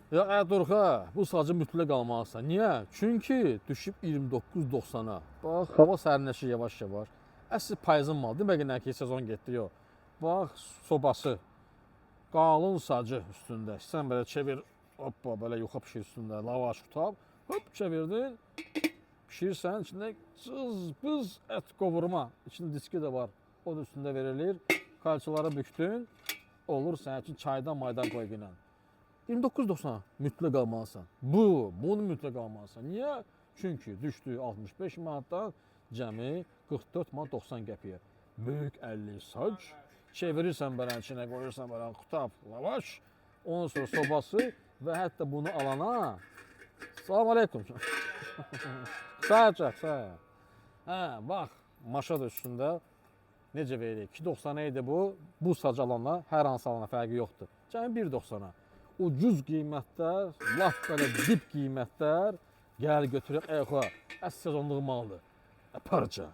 Ya Ədurxa, bu sacı mütləq almalısan. Niyə? Çünki düşüb 29.90-a. Bax, hava sərinləşir yavaş-yavaş. Əsl payızın malı. Demək ki, sezon getdi, yox. Bax, sobası. Qalın sacı üstündə. Sən belə çevir, hoppa, belə yuxa pişir üstündə, lavaş tutab, hop, çevirdin. Pişirsən, içində cız-bız ət qovurma. İçində diski də var. O da üstündə verilir. Kalçaları büktün. Olur sənin üçün çaydan maydan qoy günən. 29.90 mütləq almalısan. Bunu mütləq almalısan. Niyə? Çünki düşdü 65 manatdan cəmi 44 manat 90 qəpiyə. Böyük 50 sac. Çevirirsən belə içinə, qoyursan belə qutab, lavaş. Ondan sonra sobası və hətta bunu alana salam aleykum. Sayacaq, say. Hə, bax, maşa da üstündə necə veririk? 2.90 idi bu. Bu sac alana, hər hansı alana fərqi yoxdur. Cəmi 1.90-a. Ucuz qiymətlər, laf belə dip qiymətlər, gəl götürək, əxo, əs sezonluq maldır. Aparca.